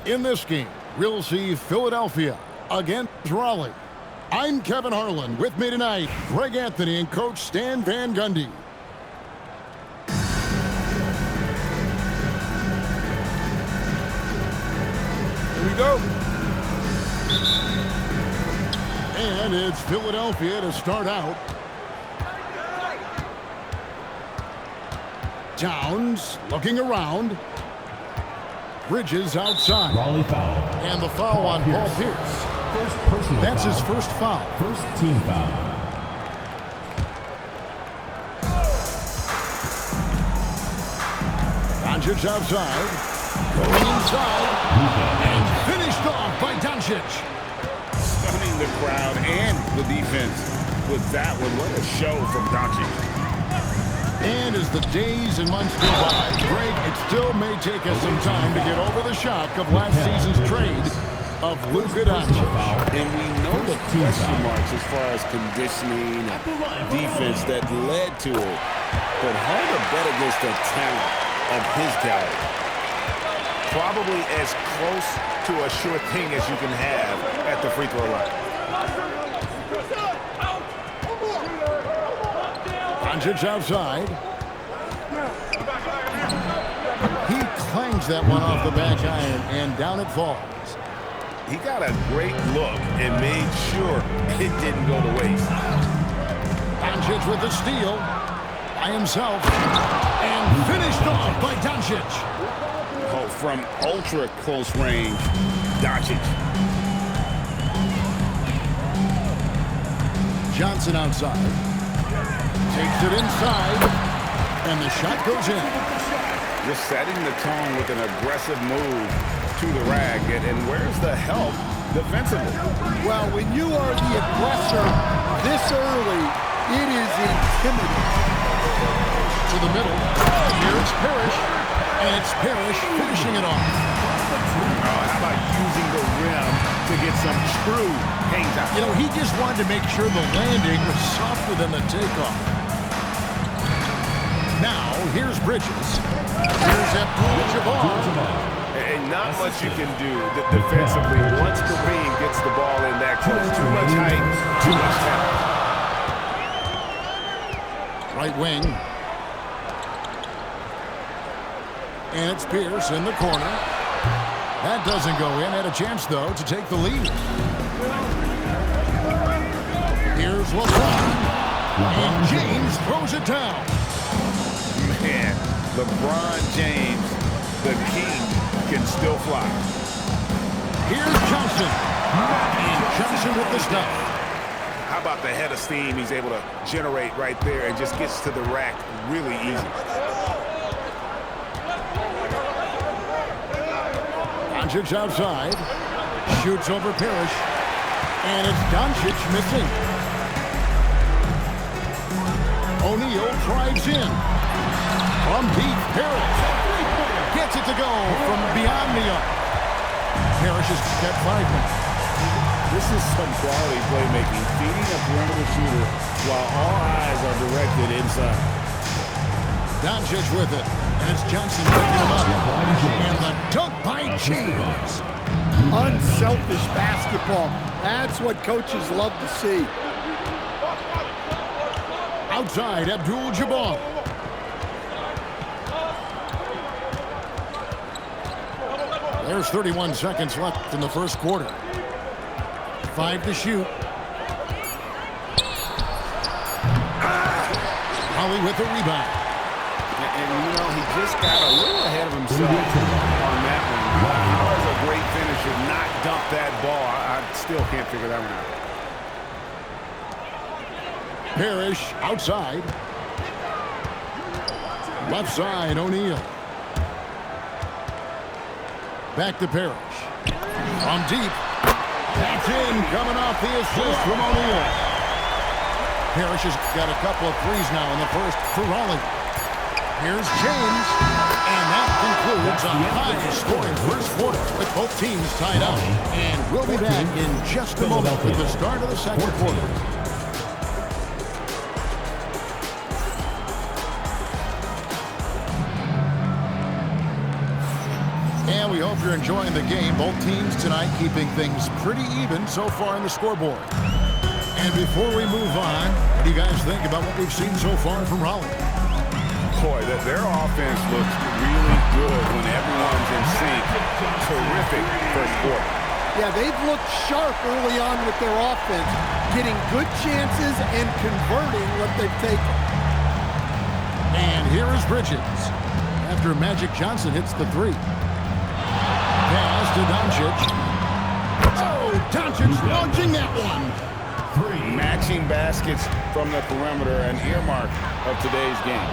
In this game, we'll see Philadelphia against Raleigh. I'm Kevin Harlan. With me tonight, Greg Anthony and Coach Stan Van Gundy. Here we go. And it's Philadelphia to start out. Downs looking around. Bridges outside. Raleigh foul. And the foul on Paul Pierce. First personal That's foul. his first foul. First team foul. Doncic outside. Going inside. And finished off by Doncic. Stunning the crowd and the defense with that one. What a show from Doncic. And as the days and months go by, Greg, it still may take us some time to get over the shock of last season's trade of Luka Doncic. And we know the question marks as far as conditioning and defense that led to it. But hard to bet against a talent of his caliber. Probably as close to a sure thing as you can have at the free throw line. Doncic outside. He clangs that one off the back iron, and down it falls. He got a great look and made sure it didn't go to waste. Doncic with the steal by himself, and finished off by Doncic. Oh, from ultra close range, Doncic. Johnson outside. Takes it inside, and the shot goes in. Just setting the tone with an aggressive move to the rag. And where's the help defensively? Well, when you are the aggressor this early, it is intimidating. To the middle. Here's Parrish, and it's Parrish finishing it off. Oh, how about using the rim to get some true hangs out? You know, he just wanted to make sure the landing was softer than the takeoff. Now, here's Bridges. Here's Abdul-Jabbar. And not much you can do defensively once Kareem gets the ball in that close. Too much height, too much talent. Right wing. And it's Pierce in the corner. That doesn't go in. Had a chance, though, to take the lead. Here's LeBron. And James throws it down. Man, LeBron James, the king, can still fly. Here's Johnson. And Johnson with the stuff. How about the head of steam he's able to generate right there and just gets to the rack really easy. Doncic outside. Shoots over Parrish. And it's Doncic missing. O'Neal drives in. From deep, Parrish gets it to go from beyond the arc. Parrish has got 5 minutes. This is some quality playmaking, feeding a perimeter shooter while all eyes are directed inside. Doncic with it, and it's Johnson picking him up. And the dunk by James. Unselfish basketball. That's what coaches love to see. Outside, Abdul-Jabbar. There's 31 seconds left in the first quarter. 5 to shoot. Holly with the rebound. And you know, he just got a little ahead of himself on that one. How is a great finisher not dump that ball? I still can't figure that one out. Parrish outside. Left side, O'Neal. Back to Parrish. From deep. That's in, coming off the assist from O'Neal. Parrish has got a couple of threes now in the first for Raleigh. Here's James. And that concludes a high-scoring first quarter with both teams tied up. And we'll be back in just a moment with the start of the second quarter. And we hope you're enjoying the game. Both teams tonight keeping things pretty even so far in the scoreboard. And before we move on, what do you guys think about what we've seen so far from Raleigh? Boy, their offense looks really good when everyone's in sync. Terrific first quarter. Yeah, they've looked sharp early on with their offense, getting good chances and converting what they've taken. And here is Bridges after Magic Johnson hits the three. Pass to Doncic. Oh, Doncic launching that one. Matching baskets from the perimeter, an earmark of today's game.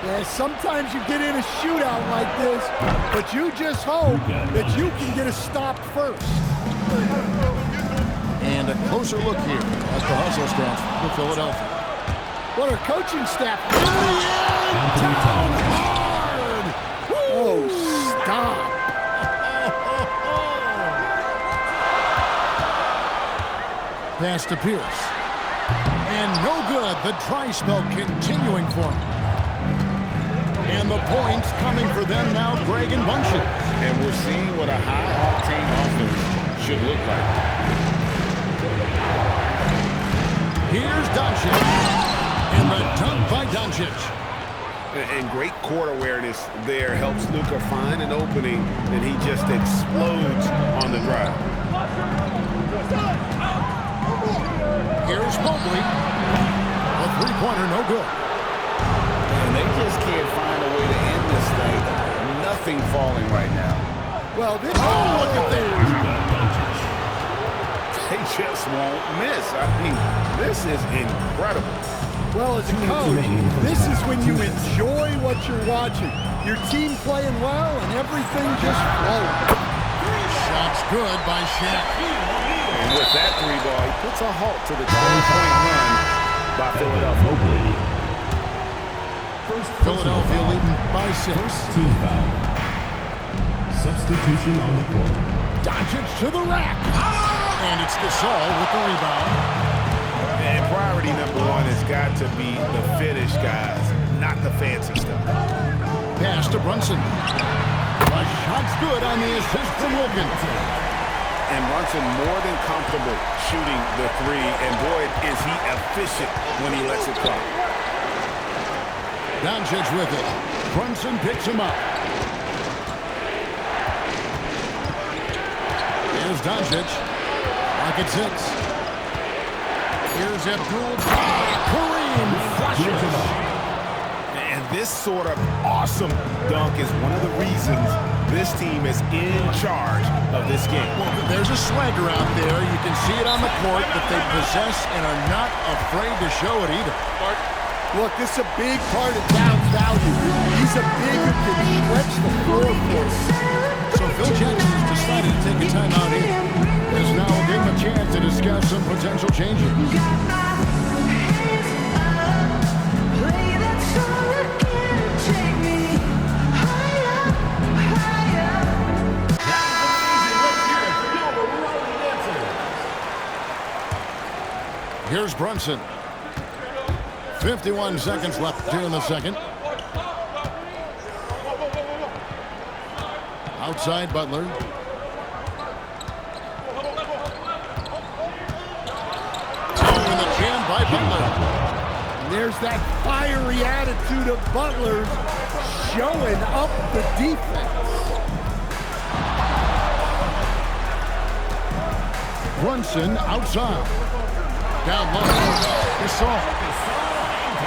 Yeah, sometimes you get in a shootout like this, but you just hope that you can get a stop first. And a closer look here at the hustle stance for Philadelphia. What a coaching staff. Down hard! Oh, stop. Pass to Pierce. And no good. The dry spell continuing for him. And the points coming for them now, Greg and Bunches. And we're seeing what a high-octane offense should look like. Here's Doncic. And the dunk by Doncic. And great court awareness there helps Luka find an opening, and he just explodes on the drive. Here's Mobley. A three-pointer, no good. And they just can't find a way to end this thing. Nothing falling right now. Well, this look at that. They just won't miss. I mean, this is incredible. Well, as a coach, this is when you enjoy what you're watching. Your team playing well and everything just flows. Shots good by Shaq. And with that three ball, he puts a halt to the 20-point run by Philadelphia. Philadelphia leading by 6. Team foul. Substitution on the court. Doncic to the rack. And it's Gasol with the rebound. And priority number one has got to be the finish, guys, not the fancy stuff. Pass to Brunson. A shot's good on the assist from Wilkins. And Brunson more than comfortable shooting the three. And boy, is he efficient when he lets it fly. Doncic with it. Brunson picks him up. Here's Doncic. Back at 6. Here's Abdul. Kareem flushes. And this sort of awesome dunk is one of the reasons this team is in charge of this game. Well, there's a swagger out there. You can see it on the court that they possess and are not afraid to show it either. Look, this is a big part of Downs' value. He's a big who can stretch the floor for us. So Phil Jackson has decided to take a timeout here. As now we'll give him a chance to discuss some potential changes. Here's Brunson. 51 seconds left here in the second. Outside Butler. In the jam by Butler. And there's that fiery attitude of Butler showing up the defense. Brunson outside. Down low. Gasol.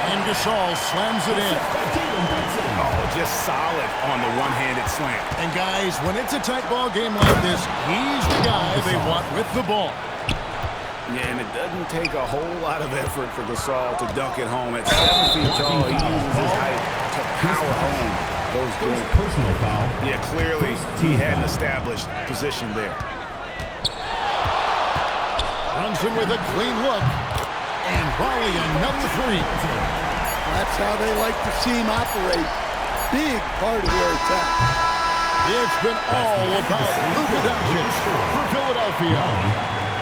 And Gasol slams it in. Oh, just solid on the one-handed slam. And guys, when it's a tight ball game like this, he's the guy they want with the ball. Yeah, and it doesn't take a whole lot of effort for Gasol to dunk it home. At 7 feet tall, he uses his height to power home those First games. personal foul. Yeah, clearly he had an established position there. Brunson with a clean look. And Raleigh another three. That's how they like to see him operate. Big part of their attack. It's been all about Luka Doncic for Philadelphia.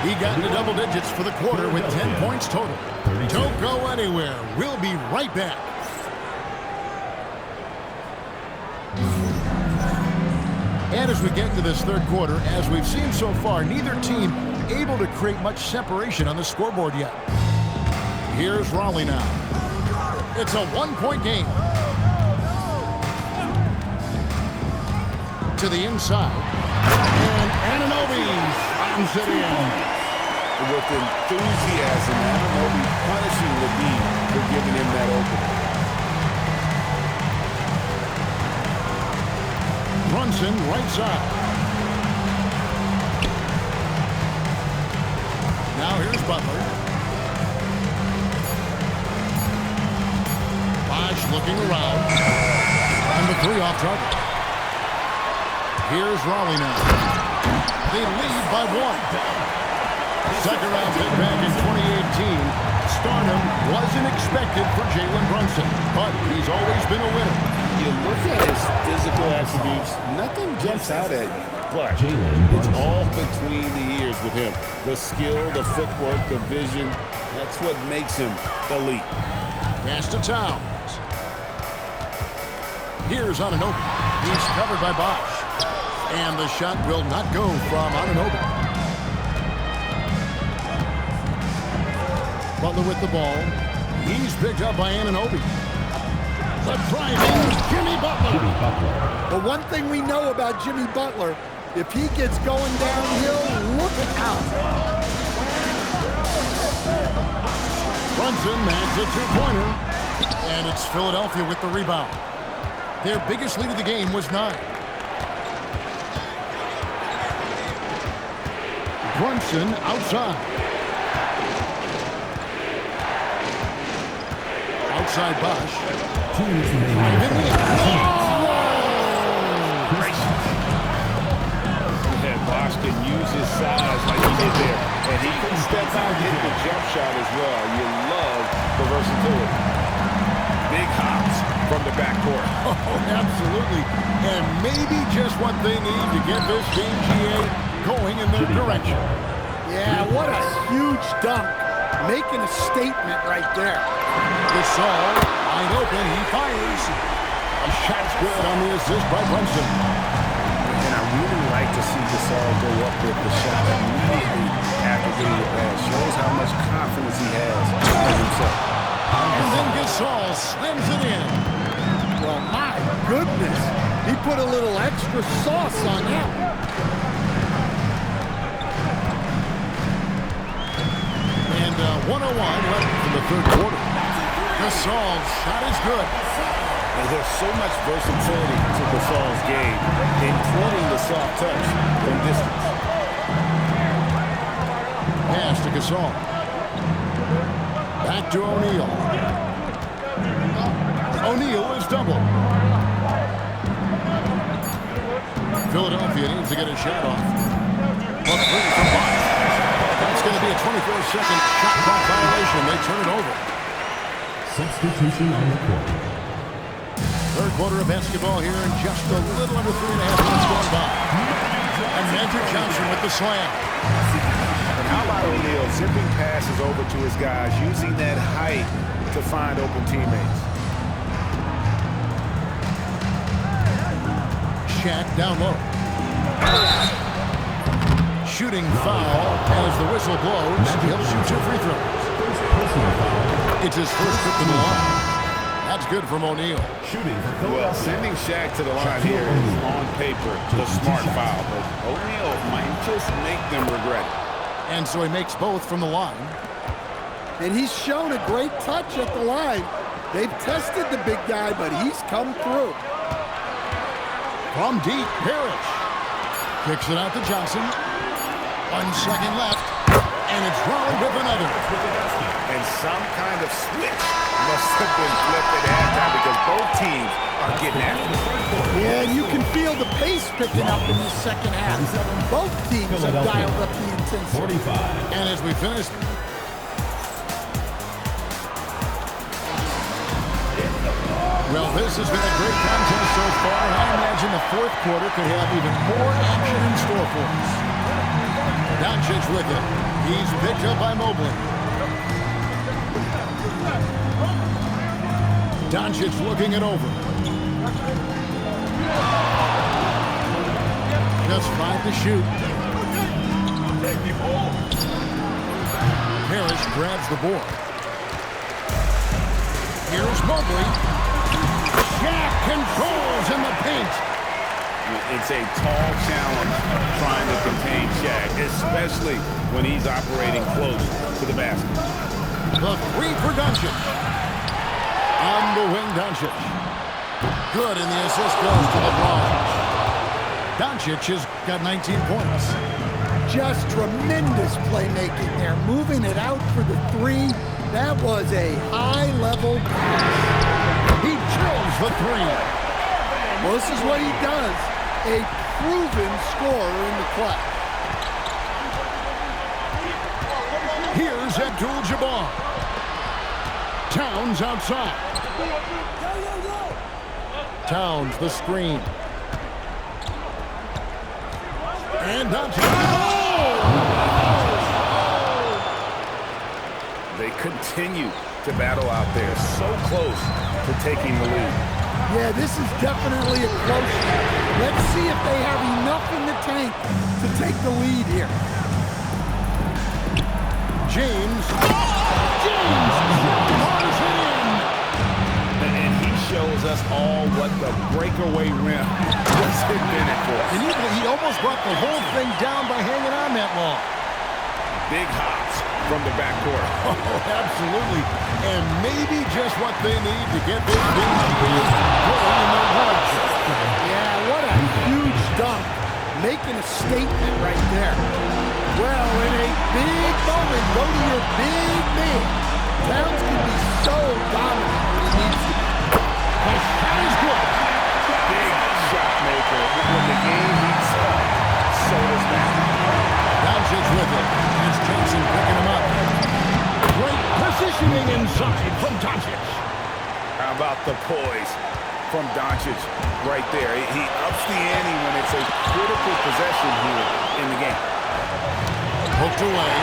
He got into double digits for the quarter with 10 points total. Don't go anywhere. We'll be right back. And as we get into this third quarter, as we've seen so far, neither team able to create much separation on the scoreboard yet. Here's Raleigh now. It's a one-point game. To the inside. And Anunoby slams it in. With enthusiasm, Anunoby punishing Levine for giving him that opening. Brunson, right side. Now here's Butler. Bosh looking around. And the three off target. Here's Raleigh now. They lead by one. Second round pick back in 2018. Stardom wasn't expected for Jalen Brunson, but he's always been a winner. You look at his physical attributes, nothing jumps out at you. But it's all between the ears with him. The skill, the footwork, the vision, that's what makes him elite. Pass to Towns. Here's Anunoby. He's covered by Bosh. And the shot will not go from Anunoby. Butler with the ball. He's picked up by Anunoby. The driving Jimmy Butler. The one thing we know about Jimmy Butler, if he gets going downhill, look out. Brunson lands a two-pointer. And it's Philadelphia with the rebound. Their biggest lead of the game was 9. Brunson outside. Outside Bosh. Bosh can use his size like he did there. And he can step out and hit the jump shot as well. You love the versatility. Big hops from the backcourt. Oh, absolutely. And maybe just what they need to get this team, GA, going in their direction. Yeah, what a huge dunk. Making a statement right there. Gasol, wide open, he fires. A shot's good on the assist by Brunson. And I really like to see Gasol go up with the shot immediately after getting the pass. Shows how much confidence he has in himself. And then Gasol slams it in. Well, my goodness. He put a little extra sauce on that. And 101 left in the third quarter. Gasol's shot is good. And there's so much versatility to Gasol's game, including the soft touch from distance. Pass to Gasol. Back to O'Neal. O'Neal is doubled. Philadelphia needs to get a shot off. But free from Bosh. That's going to be a 24-second shot clock violation. They turn it over. Substitution on the court. Third quarter of basketball here in just a little under 3.5 minutes gone by. And Magic Johnson with the slam. And how about O'Neal zipping passes over to his guys, using that height to find open teammates. Shaq down low. Shooting foul as the whistle blows. He'll shoot 2 free throws. It's his first trip to the line. That's good from O'Neal. Well, sending Shaq to the line here is on paper the smart foul, but O'Neal might just make them regret it. And so he makes both from the line. And he's shown a great touch at the line. They've tested the big guy, but he's come through. From deep, Parrish kicks it out to Johnson. 1 second left, and it's Raleigh with another. And some kind of switch must have been flipped at halftime because both teams are getting after it. Yeah, and you can feel the pace picking up in the second half. Both teams have dialed up the intensity. And as we finish, well, this has been a great contest so far. I imagine the fourth quarter could have even more action in store for us. Doncic with it. He's picked up by Mobley. Doncic looking it over. Just 5 to shoot. Parrish grabs the board. Here's Mobley. Shaq controls in the paint. It's a tall challenge trying to contain Shaq, especially when he's operating close to the basket. The three for Doncic. On the wing, Doncic. Good, and the assist goes to LeBron. Doncic has got 19 points. Just tremendous playmaking there. Moving it out for the three. That was a high-level pass. He drills the three. Well, this is what he does. A proven scorer in the clutch. Here's Abdul-Jabbar. Towns outside. Towns the screen. And Doncic. They continue to battle out there, so close to taking the lead. Yeah, this is definitely a close one. Let's see if they have enough in the tank to take the lead here. James. James bars it in. And he shows us all what the breakaway rim was invented for. And he almost brought the whole thing down by hanging on that long. Big hops from the backcourt. Oh, absolutely. And maybe just what they need to get this thing going in their direction. Yeah, what a huge dunk. Making a statement right there. Well, in a big moment, go to your big man. Towns can be so dominant when he needs to be. The shot is good. Big shot maker. When the game heats up, so does that. Doncic with it. Here's Johnson picking him up. Great positioning inside from Doncic. How about the poise from Doncic right there? He ups the ante when it's a critical possession here in the game. Hooked away.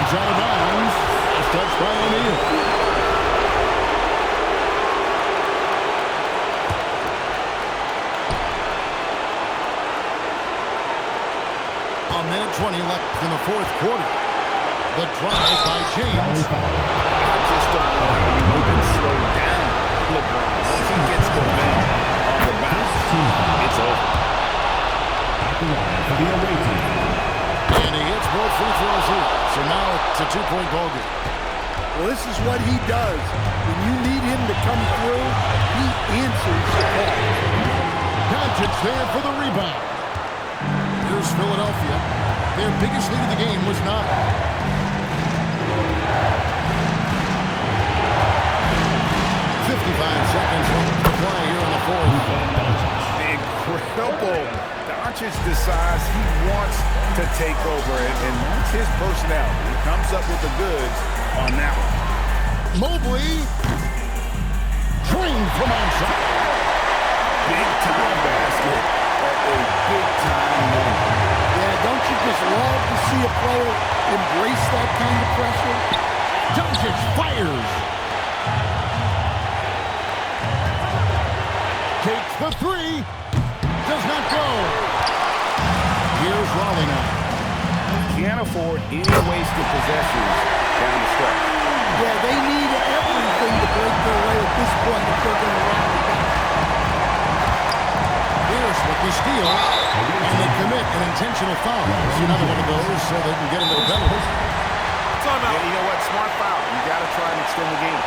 He's out of bounds. It's touched by O'Neal. A minute 20 left in the fourth quarter. The drive by James. I just don't know how you can slow down LeBron. Once he gets the man on the bounce, it's over. And he hits both free throws here. So now it's a two-point ball game. Well, this is what he does. When you need him to come through, he answers the call. Doncic there for the rebound. Here's Philadelphia. Their biggest lead of the game was 9. 55 seconds to play here in the fourth. Incredible. Doncic decides he wants to take over, and that's his personality. He comes up with the goods on that one. Mobley. Drained from outside. Big-time basket at a big-time moment. Yeah, don't you just love to see a player embrace that kind of pressure? Doncic fires. Takes the three. Does not go. Here's Raleigh now. Can't afford any wasted possessions down the stretch. Yeah, they need everything to break their way at this point if they're going to round it back. Here's with the steal. And they commit an intentional foul. It's another one of those so they can get into the penalty. Yeah, you know what? Smart foul. You got to try and extend the game.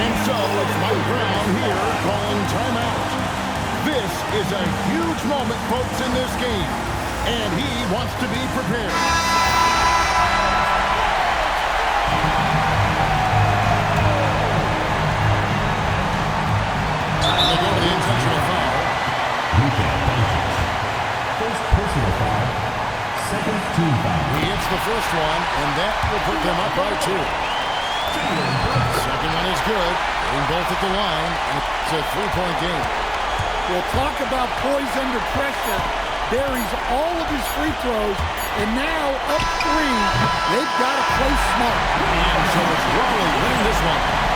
And so it's Mike Brown here calling timeout. This is a huge moment, folks, in this game. And he wants to be prepared. And they go to the intentional foul. First personal foul. Second team foul. He hits the first one, and that will put them up by 2. Second one is good. Getting both at the line, and it's a 3-point game. Well, talk about poise under pressure. Buries all of his free throws, and now up 3. They've got to play smart. And so it's Raleigh winning this one.